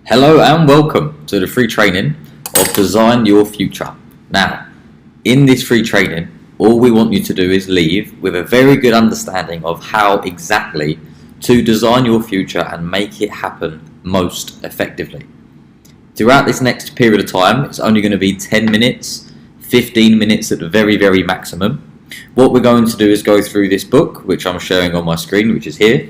Hello and welcome to the free training of Design Your Future. Now, in this free training, all we want you to do is leave with a very good understanding of how exactly to design your future and make it happen most effectively. Throughout this next period of time, it's only going to be 10 minutes, 15 minutes at the very maximum. What we're going to do is go through this book, which I'm showing on my screen, which is here,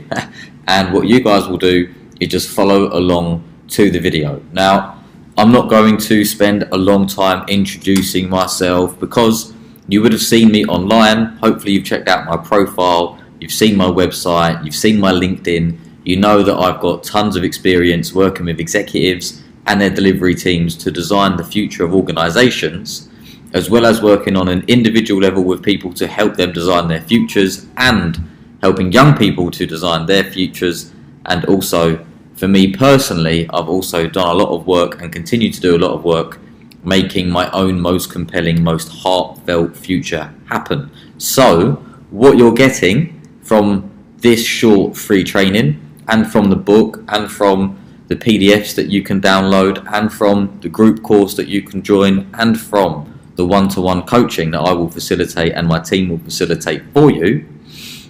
and what you guys will do is just follow along to the video. Now, I'm not going to spend a long time introducing myself because you would have seen me online. Hopefully you've checked out my profile, you've seen my website, you've seen my LinkedIn. You know that I've got tons of experience working with executives and their delivery teams to design the future of organizations, as well as working on an individual level with people to help them design their futures and helping young people to design their futures. And also, for me personally, I've also done a lot of work and continue to do a lot of work making my own most compelling, most heartfelt future happen. So what you're getting from this short free training and from the book and from the PDFs that you can download and from the group course that you can join and from the one-to-one coaching that I will facilitate and my team will facilitate for you,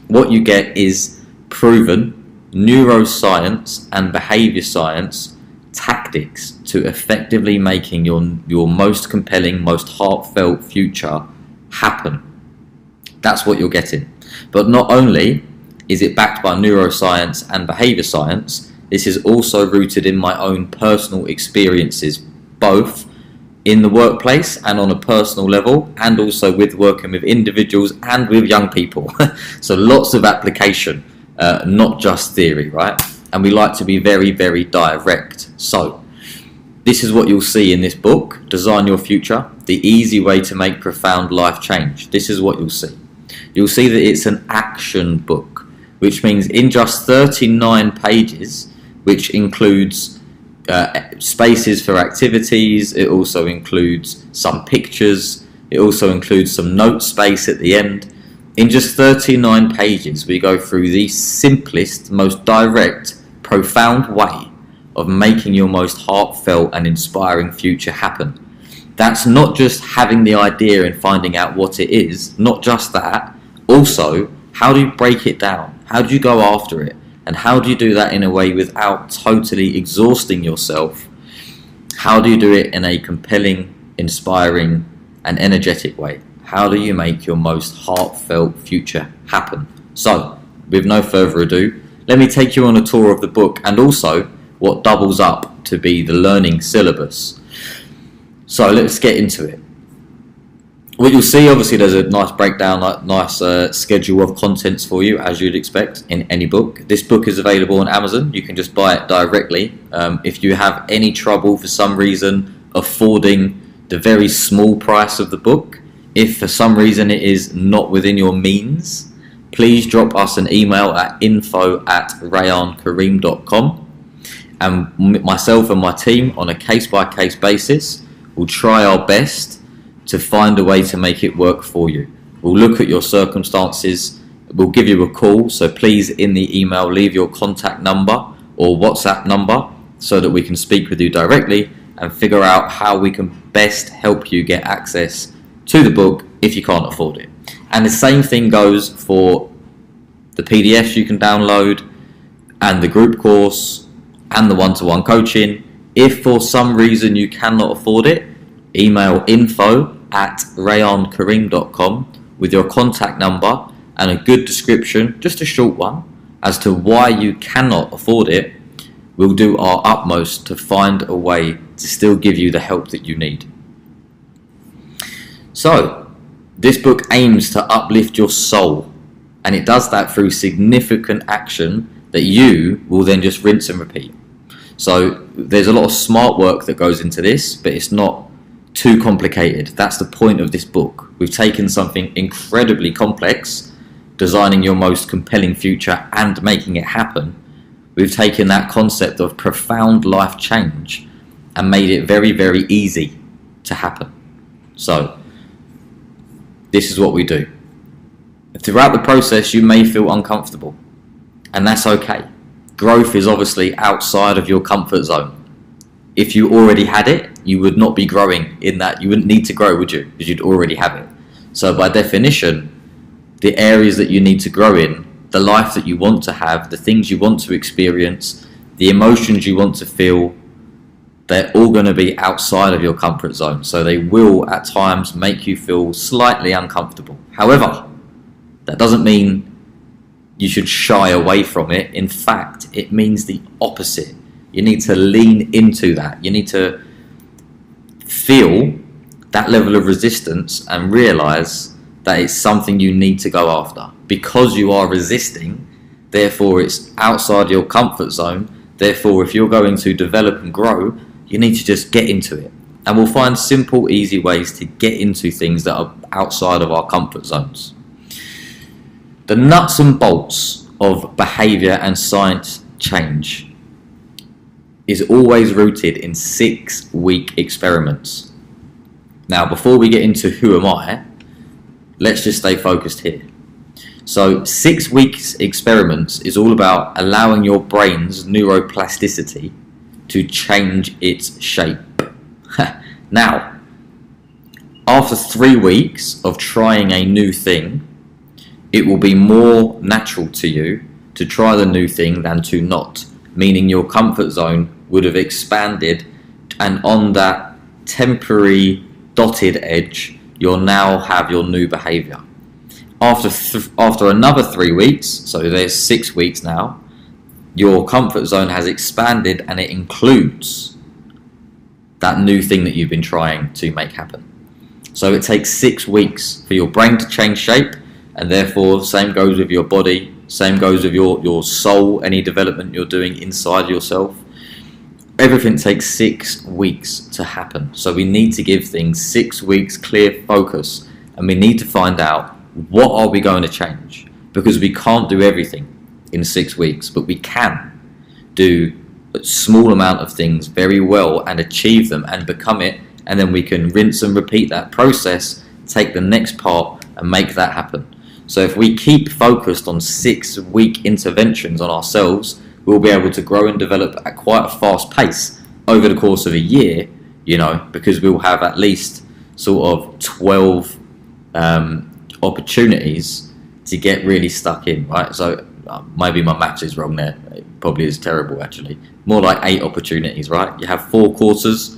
what you get is proven neuroscience and behavior science tactics to effectively making your most compelling, most heartfelt future happen. That's what you're getting. But not only is it backed by neuroscience and behavior science, this is also rooted in my own personal experiences, both in the workplace and on a personal level, and also with working with individuals and with young people. So lots of application. Not just theory, right? And we like to be very direct. So this is what you'll see in this book, Design Your Future, the easy way to make profound life change. This is what you'll see. You'll see that it's an action book, which means in just 39 pages, which includes spaces for activities, it also includes some pictures, it also includes some note space at the end. In just 39 pages, we go through the simplest, most direct, profound way of making your most heartfelt and inspiring future happen. That's not just having the idea and finding out what it is, not just that. Also, how do you break it down? How do you go after it? And how do you do that in a way without totally exhausting yourself? How do you do it in a compelling, inspiring, and energetic way? How do you make your most heartfelt future happen? So, with no further ado, let me take you on a tour of the book and also what doubles up to be the learning syllabus. So let's get into it. What you'll see, obviously there's a nice breakdown, nice schedule of contents for you, as you'd expect in any book. This book is available on Amazon. You can just buy it directly. If you have any trouble for some reason affording the very small price of the book, if for some reason it is not within your means, please drop us an email at info@reinvention.com, and myself and my team on a case-by-case basis will try our best to find a way to make it work for you. We'll look at your circumstances, we'll give you a call, so please in the email leave your contact number or WhatsApp number so that we can speak with you directly and figure out how we can best help you get access to the book if you can't afford it. And the same thing goes for the PDFs you can download and the group course and the one-to-one coaching. If for some reason you cannot afford it, email info@reinvention.com with your contact number and a good description, just a short one, as to why you cannot afford it. We'll do our utmost to find a way to still give you the help that you need. So, this book aims to uplift your soul, and it does that through significant action that you will then just rinse and repeat. So, there's a lot of smart work that goes into this, but it's not too complicated. That's the point of this book. We've taken something incredibly complex, designing your most compelling future and making it happen. We've taken that concept of profound life change and made it very easy to happen. So, this is what we do. Throughout the process, you may feel uncomfortable, and that's okay. Growth is obviously outside of your comfort zone. if you already had it, you would not be growing in that. You wouldn't need to grow, would you? Because you'd already have it. So by definition, the areas that you need to grow in, the life that you want to have, the things you want to experience, the emotions you want to feel, they're all going to be outside of your comfort zone. So they will at times make you feel slightly uncomfortable. However, that doesn't mean you should shy away from it. In fact, it means the opposite. You need to lean into that. You need to feel that level of resistance and realize that it's something you need to go after. Because you are resisting, therefore it's outside your comfort zone. Therefore, if you're going to develop and grow, you need to just get into it. And we'll find simple, easy ways to get into things that are outside of our comfort zones. The nuts and bolts of behavior and science change is always rooted in 6-week experiments. Now, before we get into who am I, let's just stay focused here. So 6 weeks experiments is all about allowing your brain's neuroplasticity to change its shape. Now, after 3 weeks of trying a new thing, it will be more natural to you to try the new thing than to not, meaning your comfort zone would have expanded, and on that temporary dotted edge, you'll now have your new behavior. After another 3 weeks, so there's 6 weeks now, your comfort zone has expanded and it includes that new thing that you've been trying to make happen. So it takes 6 weeks for your brain to change shape, and therefore same goes with your body, same goes with your soul, any development you're doing inside yourself. Everything takes 6 weeks to happen. So we need to give things 6 weeks clear focus, and we need to find out what are we going to change, because we can't do everything in 6 weeks, but we can do a small amount of things very well and achieve them and become it, and then we can rinse and repeat that process, take the next part and make that happen. So if we keep focused on 6-week interventions on ourselves, we'll be able to grow and develop at quite a fast pace over the course of a year, because we'll have at least sort of 12 opportunities to get really stuck in, right? So maybe my maths is wrong there. It probably is terrible, actually. More like 8 opportunities, right? You have 4 quarters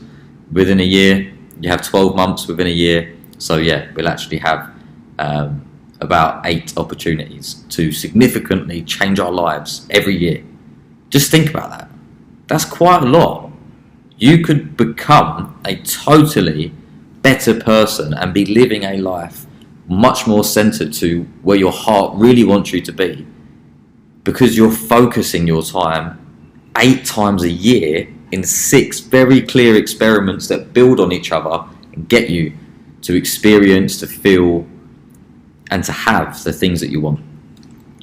within a year. You have 12 months within a year. So yeah, we'll actually have about 8 opportunities to significantly change our lives every year. Just think about that. That's quite a lot. You could become a totally better person and be living a life much more centered to where your heart really wants you to be, because you're focusing your time 8 times a year in 6 very clear experiments that build on each other and get you to experience, to feel, and to have the things that you want.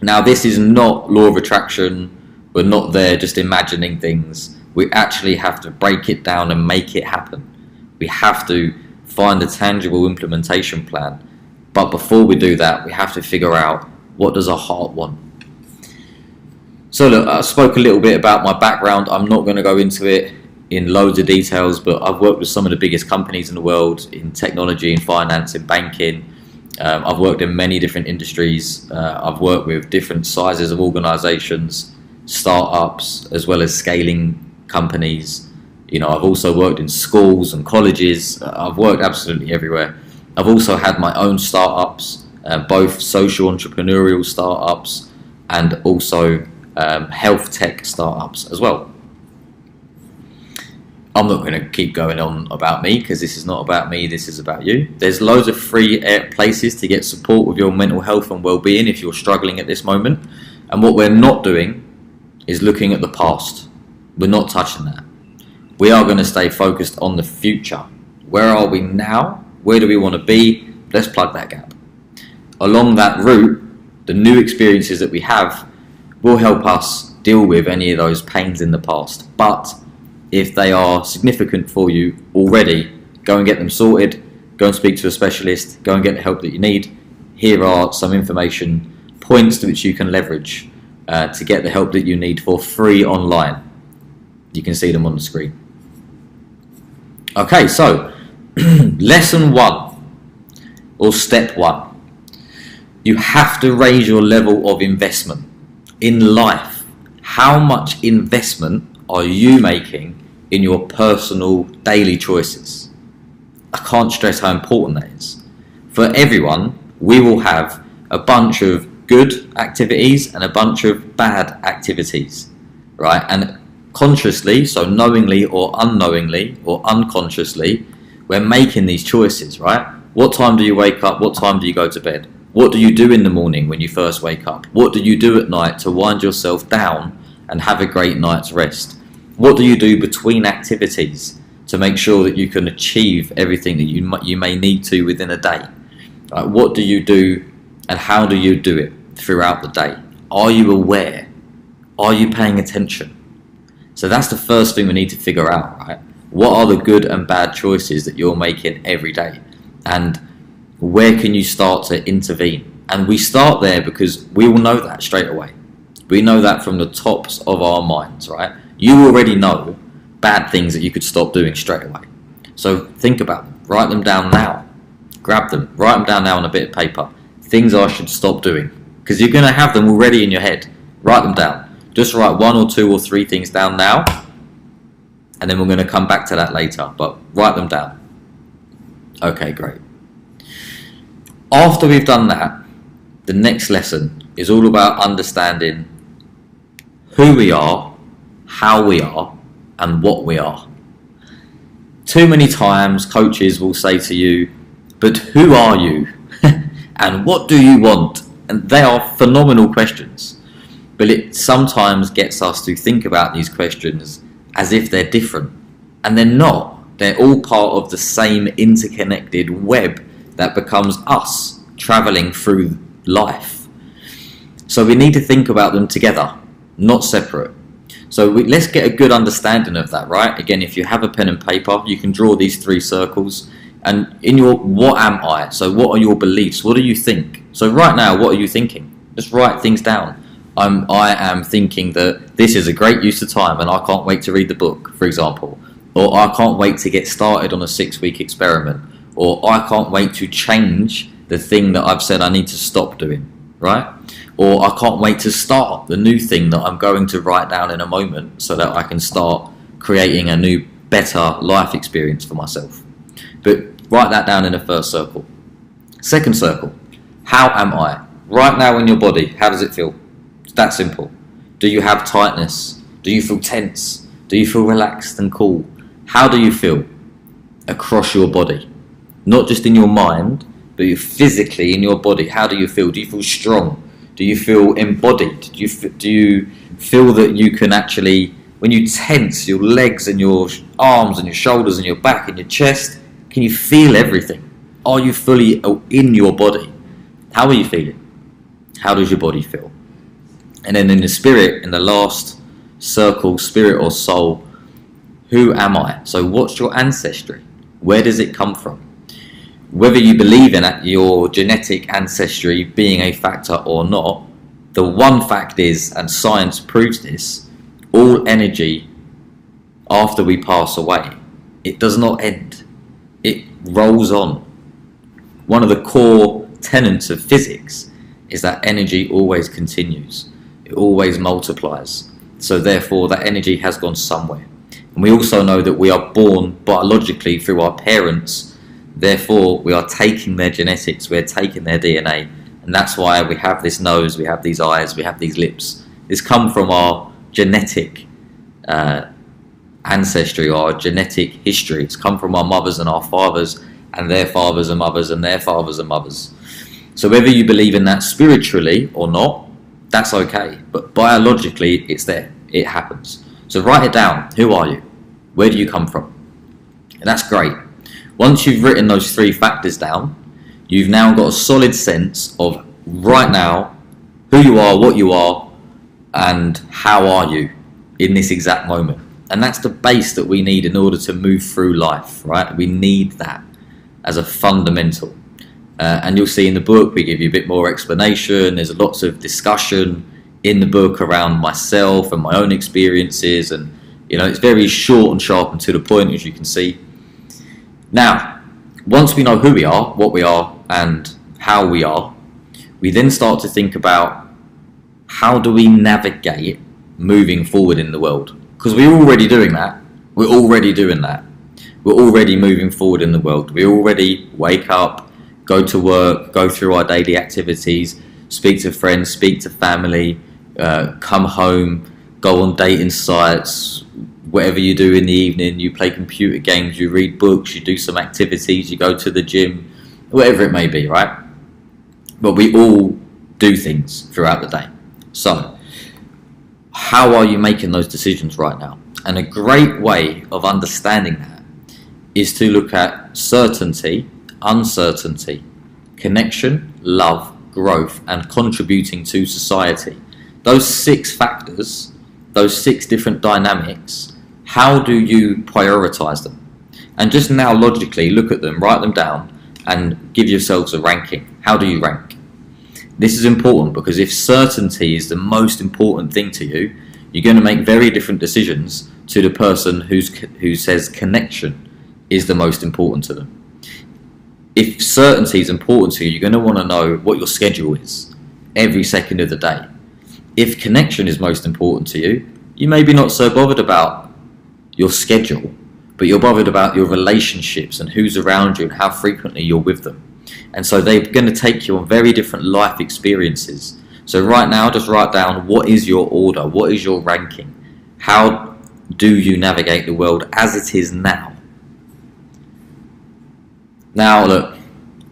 Now, this is not law of attraction. We're not there just imagining things. We actually have to break it down and make it happen. We have to find a tangible implementation plan. But before we do that, we have to figure out, what does our heart want? So look, I spoke a little bit about my background. I'm not going to go into it in loads of details, but I've worked with some of the biggest companies in the world in technology, in finance, in banking. I've worked in many different industries. I've worked with different sizes of organizations, startups, as well as scaling companies. I've also worked in schools and colleges. I've worked absolutely everywhere. I've also had my own startups, both social entrepreneurial startups and also health tech startups as well. I'm not going to keep going on about me, because this is not about me, this is about you. There's loads of free places to get support with your mental health and well-being if you're struggling at this moment. And what we're not doing is looking at the past. We're not touching that. We are going to stay focused on the future. Where are we now? Where do we want to be? Let's plug that gap. Along that route, the new experiences that we have will help us deal with any of those pains in the past. But if they are significant for you already, go and get them sorted. Go and speak to a specialist. Go and get the help that you need. Here are some information points to which you can leverage to get the help that you need for free online. You can see them on the screen. Okay, so lesson 1 or step 1. You have to raise your level of investment in life. How much investment are you making in your personal daily choices? I can't stress how important that is. For everyone, we will have a bunch of good activities and a bunch of bad activities, right? And consciously, so knowingly or unknowingly or unconsciously, we're making these choices, right? What time do you wake up? What time do you go to bed? What do you do in the morning when you first wake up? What do you do at night to wind yourself down and have a great night's rest? What do you do between activities to make sure that you can achieve everything that you may need to within a day? What do you do and how do you do it throughout the day? Are you aware? Are you paying attention? So that's the first thing we need to figure out, right? What are the good and bad choices that you're making every day? And where can you start to intervene? And we start there because we will know that straight away. We know that from the tops of our minds, right? You already know bad things that you could stop doing straight away. So think about them. Write them down now. Grab them. Write them down now on a bit of paper. Things I should stop doing. Because you're going to have them already in your head. Write them down. Just write 1 or 2 or 3 things down now. And then we're going to come back to that later. But write them down. Okay, great. After we've done that, the next lesson is all about understanding who we are, how we are, and what we are. Too many times coaches will say to you, but who are you? And what do you want? And they are phenomenal questions. But it sometimes gets us to think about these questions as if they're different. And they're not. They're all part of the same interconnected web that becomes us traveling through life. So we need to think about them together, not separate. So let's get a good understanding of that, right? Again, if you have a pen and paper, you can draw these 3 circles. And in your what am I? So what are your beliefs? What do you think? So right now, what are you thinking? Just write things down. I am thinking that this is a great use of time and I can't wait to read the book, for example. Or I can't wait to get started on a 6-week experiment. Or I can't wait to change the thing that I've said I need to stop doing, right? Or I can't wait to start the new thing that I'm going to write down in a moment so that I can start creating a new, better life experience for myself. But write that down in the first circle. Second circle, how am I? Right now in your body, how does it feel? It's that simple. Do you have tightness? Do you feel tense? Do you feel relaxed and cool? How do you feel across your body? Not just in your mind, but physically in your body. How do you feel? Do you feel strong? Do you feel embodied? Do you feel that you can actually, when you tense your legs and your arms and your shoulders and your back and your chest, can you feel everything? Are you fully in your body? How are you feeling? How does your body feel? And then in the spirit, in the last circle, spirit or soul, who am I? So what's your ancestry? Where does it come from? Whether you believe in your genetic ancestry being a factor or not, the one fact is, and science proves this, all energy after we pass away, it does not end. It rolls on. One of the core tenets of physics is that energy always continues. It always multiplies. So therefore that energy has gone somewhere. And we also know that we are born biologically through our parents. Therefore, we are taking their genetics, we're taking their DNA, and that's why we have this nose, we have these eyes, we have these lips. This come from our genetic ancestry, our genetic history. It's come from our mothers and our fathers, and their fathers and mothers, and their fathers and mothers. So whether you believe in that spiritually or not, that's okay. But biologically, it's there. It happens. So write it down. Who are you? Where do you come from? And that's great. Once you've written those 3 factors down, you've now got a solid sense of right now who you are, what you are, and how are you in this exact moment. And that's the base that we need in order to move through life, right? We need that as a fundamental. And you'll see in the book, we give you a bit more explanation. There's lots of discussion in the book around myself and my own experiences. And, it's very short and sharp and to the point, as you can see. Now, once we know who we are, what we are, and how we are, we then start to think about how do we navigate moving forward in the world? Because we're already doing that. We're already doing that. We're already moving forward in the world. We already wake up, go to work, go through our daily activities, speak to friends, speak to family, come home, go on dating sites, whatever you do in the evening. You play computer games, you read books, you do some activities, you go to the gym, whatever it may be, right? But we all do things throughout the day. So, how are you making those decisions right now? And a great way of understanding that is to look at certainty, uncertainty, connection, love, growth, and contributing to society. Those 6 factors, those 6 different dynamics, how do you prioritize them? And just now logically look at them, write them down, and give yourselves a ranking. How do you rank? This is important because if certainty is the most important thing to you, you're going to make very different decisions to the person who says connection is the most important to them. If certainty is important to you, you're going to want to know what your schedule is every second of the day. If connection is most important to you, you may be not so bothered about your schedule, but you're bothered about your relationships and who's around you and how frequently you're with them. And so they're going to take you on very different life experiences. So right now, just write down what is your order, what is your ranking, how do you navigate the world as it is now. Now look,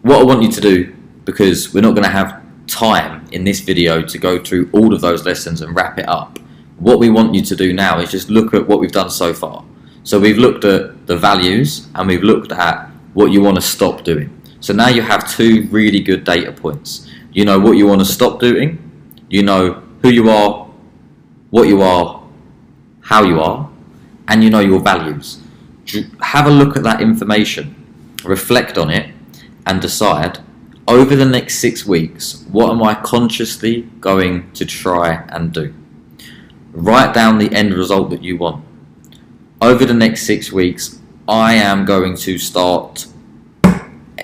what I want you to do, because we're not going to have time in this video to go through all of those lessons and wrap it up, what we want you to do now is just look at what we've done so far. So we've looked at the values and we've looked at what you want to stop doing. So now you have 2 really good data points. You know what you want to stop doing, you know who you are, what you are, how you are, and you know your values. Have a look at that information, reflect on it, and decide over the next 6 weeks, what am I consciously going to try and do? Write down the end result that you want. Over the next 6 weeks, I am going to start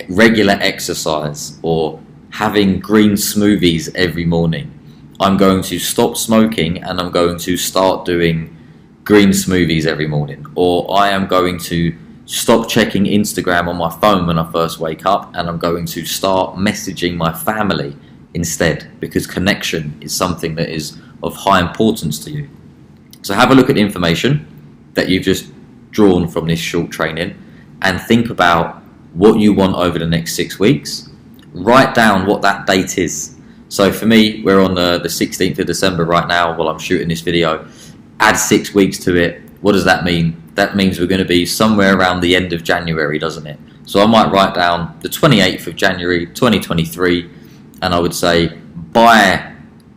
regular exercise or having green smoothies every morning. I'm going to stop smoking and I'm going to start doing green smoothies every morning. Or I am going to stop checking Instagram on my phone when I first wake up and I'm going to start messaging my family instead, because connection is something that is of high importance to you. So have a look at the information that you've just drawn from this short training and think about what you want over the next 6 weeks. Write down what that date is. So for me, we're on the 16th of December right now while I'm shooting this video. Add 6 weeks to it. What does that mean? That means we're going to be somewhere around the end of January, doesn't it? So I might write down the 28th of January 2023, and I would say by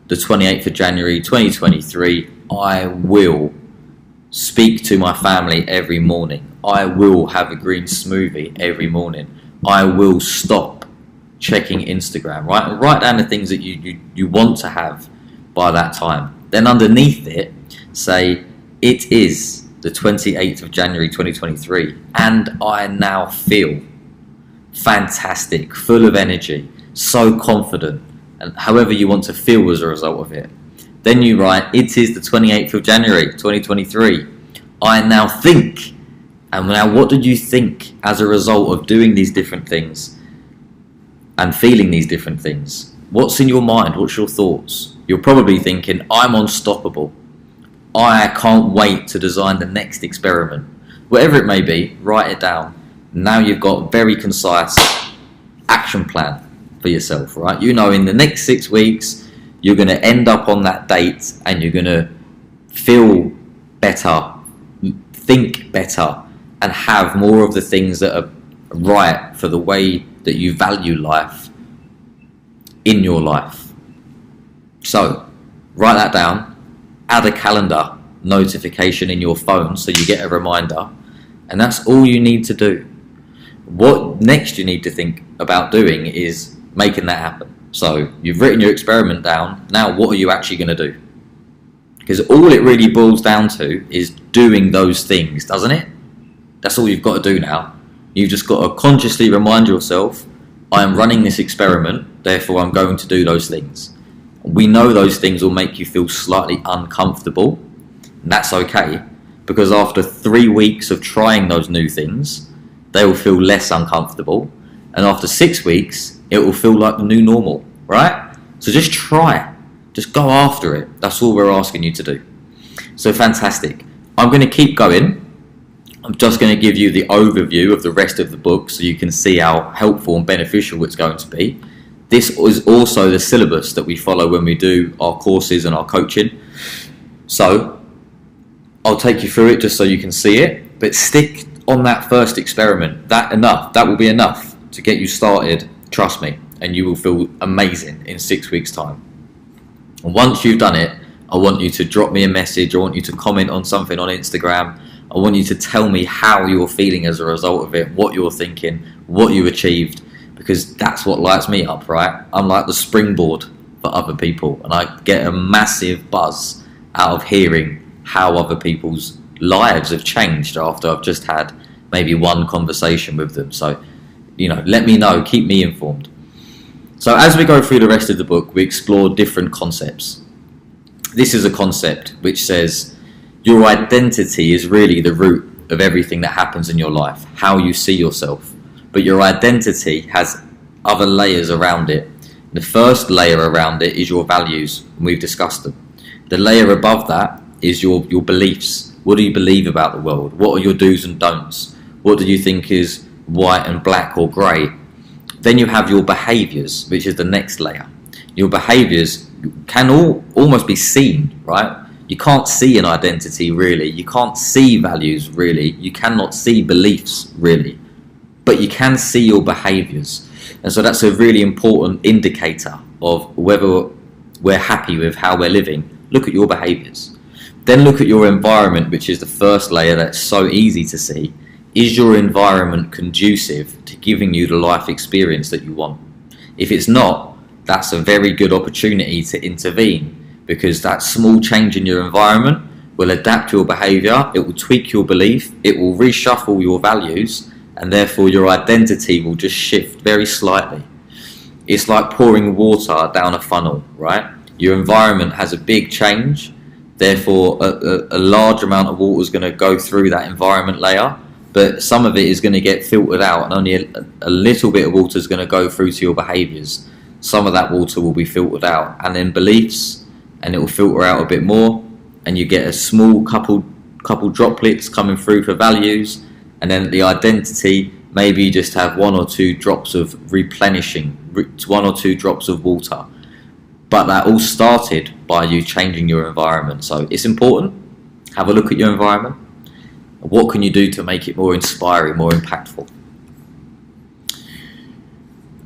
the 28th of January 2023, I will speak to my family every morning. I will have a green smoothie every morning. I will stop checking Instagram. Right? Write down the things that you want to have by that time. Then underneath it, say it is the 28th of January 2023 and I now feel fantastic, full of energy, so confident, and however you want to feel as a result of it. Then you write, it is the 28th of January 2023. I now think. And now what did you think as a result of doing these different things and feeling these different things? What's in your mind? What's your thoughts? You're probably thinking, I'm unstoppable. I can't wait to design the next experiment. Whatever it may be, write it down. Now you've got a very concise action plan for yourself, right? You know in the next 6 weeks, you're going to end up on that date and you're going to feel better, think better, and have more of the things that are right for the way that you value life in your life. So, write that down, add a calendar notification in your phone so you get a reminder, and that's all you need to do. What next you need to think about doing is making that happen. So, you've written your experiment down, now what are you actually going to do? Because all it really boils down to is doing those things, doesn't it? That's all you've got to do now. You've just got to consciously remind yourself, I am running this experiment, therefore I'm going to do those things. We know those things will make you feel slightly uncomfortable. And that's okay, because after 3 weeks of trying those new things, they will feel less uncomfortable. And after 6 weeks, it will feel like the new normal, right? So just try. Just go after it. That's all we're asking you to do. So fantastic. I'm going to keep going. I'm just going to give you the overview of the rest of the book so you can see how helpful and beneficial it's going to be. This is also the syllabus that we follow when we do our courses and our coaching. So I'll take you through it just so you can see it, but stick on that first experiment. That will be enough to get you started, trust me, and you will feel amazing in 6 weeks' time. And once you've done it, I want you to drop me a message. I want you to comment on something on Instagram. I want you to tell me how you're feeling as a result of it, what you're thinking, what you achieved, because that's what lights me up, right? I'm like the springboard for other people, and I get a massive buzz out of hearing how other people's lives have changed after I've just had maybe one conversation with them. So, let me know, keep me informed. So as we go through the rest of the book, we explore different concepts. This is a concept which says your identity is really the root of everything that happens in your life, how you see yourself. But your identity has other layers around it. The first layer around it is your values, and we've discussed them. The layer above that is your beliefs. What do you believe about the world? What are your do's and don'ts? What do you think is white and black or grey? Then you have your behaviours, which is the next layer. Your behaviours can almost be seen, right? You can't see an identity really. You can't see values really. You cannot see beliefs really. But you can see your behaviours. And so that's a really important indicator of whether we're happy with how we're living. Look at your behaviours. Then look at your environment, which is the first layer that's so easy to see. Is your environment conducive to giving you the life experience that you want? If it's not, that's a very good opportunity to intervene, because that small change in your environment will adapt your behaviour, it will tweak your belief, it will reshuffle your values, and therefore your identity will just shift very slightly. It's like pouring water down a funnel, right? Your environment has a big change, therefore a large amount of water is going to go through that environment layer, but some of it is going to get filtered out, and only a little bit of water is going to go through to your behaviours. Some of that water will be filtered out, and then beliefs, and it will filter out a bit more, and you get a small couple droplets coming through for values, and then the identity, maybe you just have 1 or 2 drops of replenishing, 1 or 2 drops of water. But that all started by you changing your environment. So it's important. Have a look at your environment. What can you do to make it more inspiring, more impactful?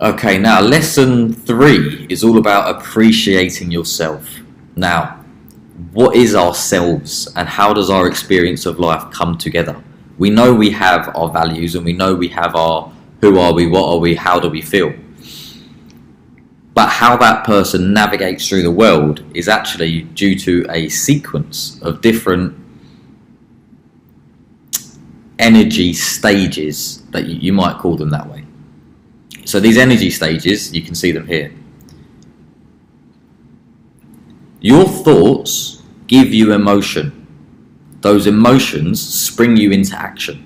Okay, now lesson 3 is all about appreciating yourself. Now, what is ourselves, and how does our experience of life come together? We know we have our values, and we know we have our who are we, what are we, how do we feel. But how that person navigates through the world is actually due to a sequence of different energy stages, that you might call them that way. So these energy stages, you can see them here. Your thoughts give you emotion. Those emotions spring you into action.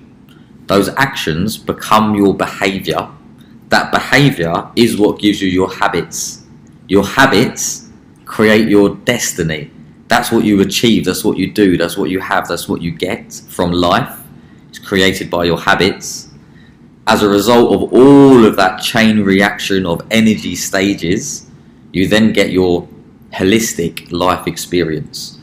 Those actions become your behaviour. That behaviour is what gives you your habits. Your habits create your destiny. That's what you achieve, that's what you do, that's what you have, that's what you get from life. It's created by your habits. As a result of all of that chain reaction of energy stages, you then get your holistic life experience.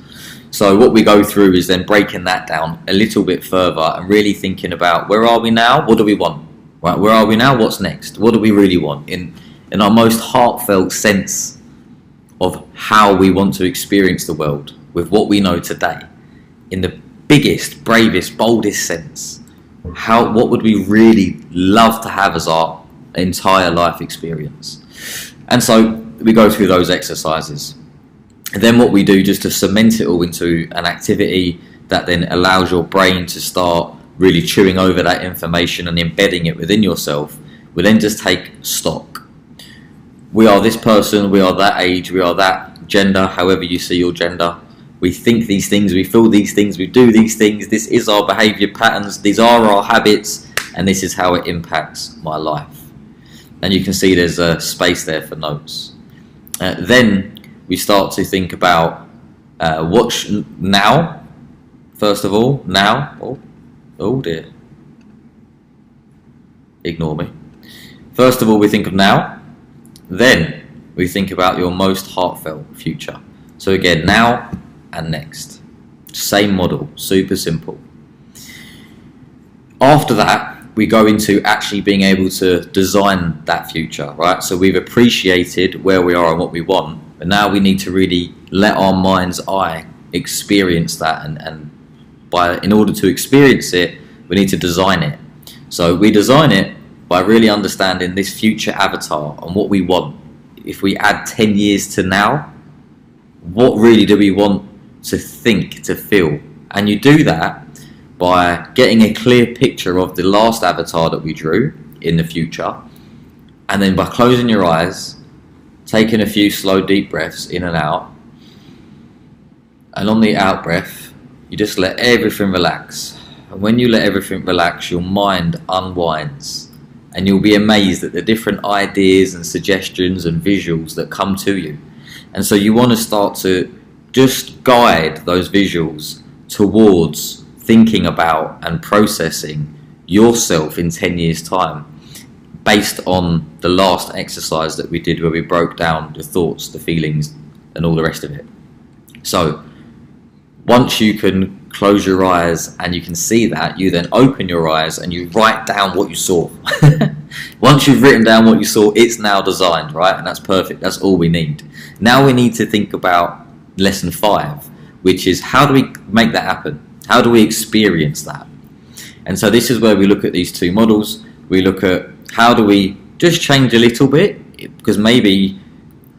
So what we go through is then breaking that down a little bit further and really thinking about, where are we now? What do we want? Right, where are we now? What's next? What do we really want? In our most heartfelt sense of how we want to experience the world with what we know today. In the biggest, bravest, boldest sense. What would we really love to have as our entire life experience? And so we go through those exercises. And then what we do, just to cement it all into an activity that then allows your brain to start really chewing over that information and embedding it within yourself, we then just take stock. We are this person, we are that age, we are that gender, however you see your gender. We think these things, we feel these things, we do these things, this is our behaviour patterns, these are our habits, and this is how it impacts my life. And you can see there's a space there for notes. Then we start to think about now, first of all, now, oh dear, ignore me. First of all, we think of now, then we think about your most heartfelt future. So again, now and next. Same model, super simple. After that, we go into actually being able to design that future, right? So we've appreciated where we are and what we want, but now we need to really let our mind's eye experience that, and in order to experience it, we need to design it. So we design it by really understanding this future avatar and what we want. If we add 10 years to now, what really do we want to think, to feel? And you do that by getting a clear picture of the last avatar that we drew in the future, and then by closing your eyes, taking a few slow deep breaths in and out, and on the out breath you just let everything relax. And when you let everything relax, your mind unwinds, and you'll be amazed at the different ideas and suggestions and visuals that come to you. And so you want to start to just guide those visuals towards thinking about and processing yourself in 10 years time, based on the last exercise that we did where we broke down the thoughts, the feelings and all the rest of it. So once you can close your eyes and you can see that, you then open your eyes and you write down what you saw. Once you've written down what you saw, it's now designed, right? And that's perfect. That's all we need. Now we need to think about lesson 5, which is how do we make that happen? How do we experience that? And so this is where we look at these two models. We look at how do we just change a little bit, because maybe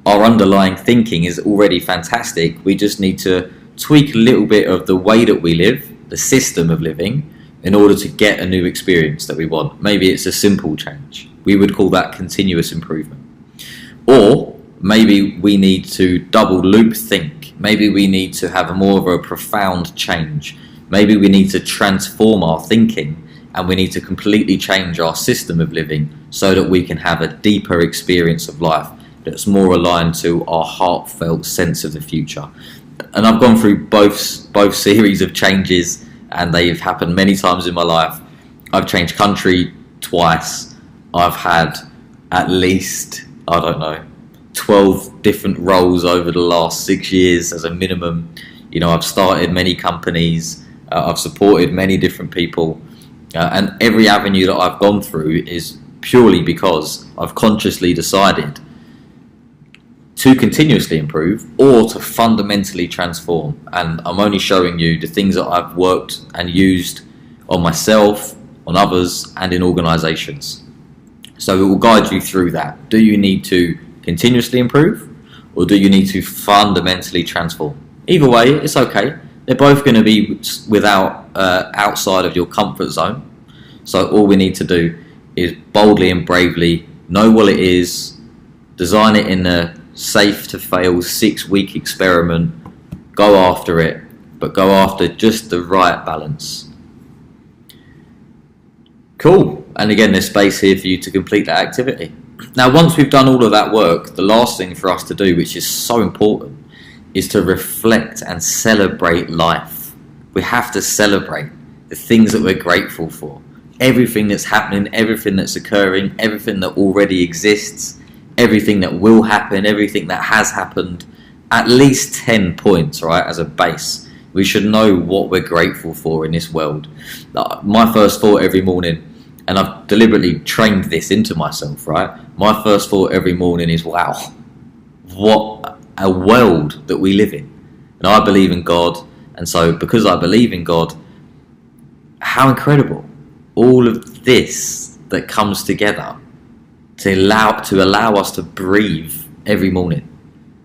our underlying thinking is already fantastic. We just need to tweak a little bit of the way that we live, the system of living, in order to get a new experience that we want. Maybe it's a simple change. We would call that continuous improvement. Or maybe we need to double loop think. Maybe we need to have more of a profound change. Maybe we need to transform our thinking, and we need to completely change our system of living so that we can have a deeper experience of life that's more aligned to our heartfelt sense of the future. And I've gone through both series of changes, and they've happened many times in my life. I've changed country twice. I've had at least, 12 different roles over the last 6 years as a minimum. I've started many companies. I've supported many different people. And every avenue that I've gone through is purely because I've consciously decided to continuously improve or to fundamentally transform. And I'm only showing you the things that I've worked and used on myself, on others, and in organizations. So it will guide you through that. Do you need to continuously improve, or do you need to fundamentally transform? Either way, it's okay. They're both going to be outside of your comfort zone. So all we need to do is boldly and bravely know what it is, design it in a safe to fail 6-week experiment, go after it, but go after just the right balance. Cool. And again, there's space here for you to complete that activity. Now, once we've done all of that work, the last thing for us to do, which is so important, is to reflect and celebrate life. We have to celebrate the things that we're grateful for. Everything that's happening, everything that's occurring, everything that already exists, everything that will happen, everything that has happened. At least 10 points, right, as a base. We should know what we're grateful for in this world. My first thought every morning, and I've deliberately trained this into myself, right? My first thought every morning is, wow, what a world that we live in. And I believe in God, and so because I believe in God, how incredible. All of this that comes together to allow us to breathe every morning.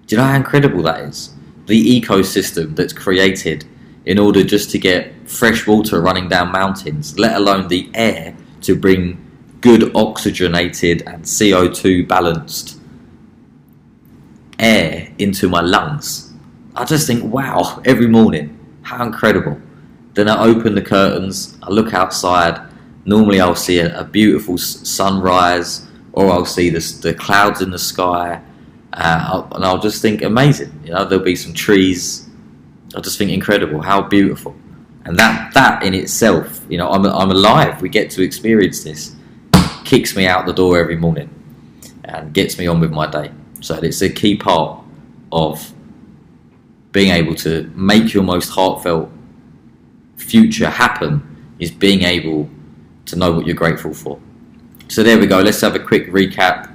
Do you know how incredible that is? The ecosystem that's created in order just to get fresh water running down mountains, let alone the air to bring good oxygenated and CO2 balanced air into my lungs. I just think, wow, every morning, how incredible. Then I open the curtains, I look outside. Normally I'll see a beautiful sunrise, or I'll see the clouds in the sky, and I'll just think, amazing. You know, there'll be some trees. I just think, incredible, how beautiful. And that in itself, you know, I'm alive. We get to experience this. Kicks me out the door every morning and gets me on with my day. So it's a key part of being able to make your most heartfelt future happen, is being able to know what you're grateful for. So there we go. Let's have a quick recap.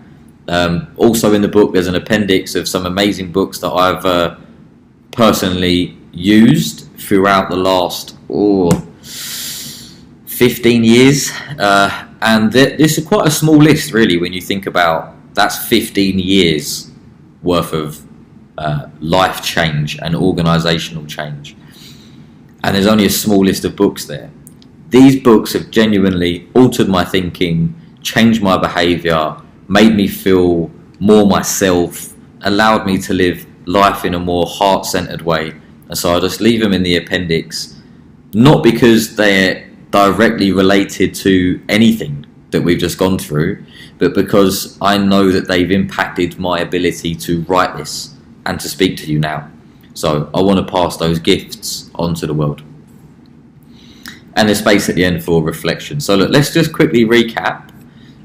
Also in the book, there's an appendix of some amazing books that I've personally used throughout the last 15 years. And this is quite a small list, really, when you think about that's 15 years worth of life change and organisational change. And there's only a small list of books there. These books have genuinely altered my thinking, changed my behaviour, made me feel more myself, allowed me to live life in a more heart-centred way. And so I just leave them in the appendix, not because they're directly related to anything that we've just gone through, but because I know that they've impacted my ability to write this and to speak to you now. So I want to pass those gifts on to the world. And there's space at the end for reflection. So look, let's just quickly recap.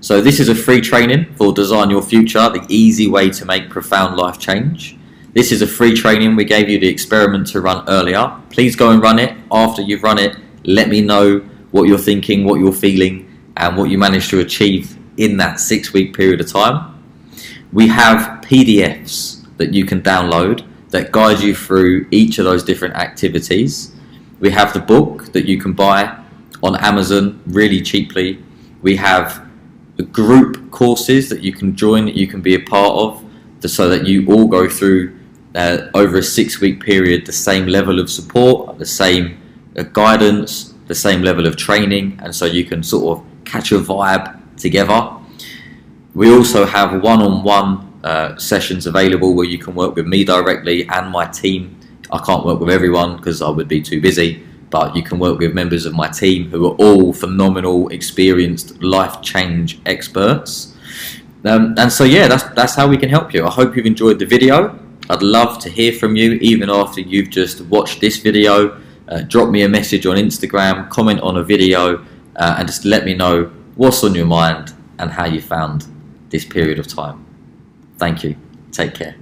So this is a free training for Design Your Future, the easy way to make profound life change. This is a free training. We gave you the experiment to run earlier. Please go and run it. After you've run it, let me know what you're thinking, what you're feeling, and what you managed to achieve in that 6-week period of time. We have PDFs that you can download that guide you through each of those different activities. We have the book that you can buy on Amazon really cheaply. We have the group courses that you can join, that you can be a part of, so that you all go through over a 6-week period the same level of support, the same guidance, the same level of training, and so you can sort of catch a vibe together. We also have one-on-one sessions available where you can work with me directly and my team. I can't work with everyone because I would be too busy, but you can work with members of my team who are all phenomenal, experienced life change experts. And so yeah, that's how we can help you. I hope you've enjoyed the video. I'd love to hear from you even after you've just watched this video. Drop me a message on Instagram, comment on a video, and just let me know what's on your mind and how you found this period of time. Thank you. Take care.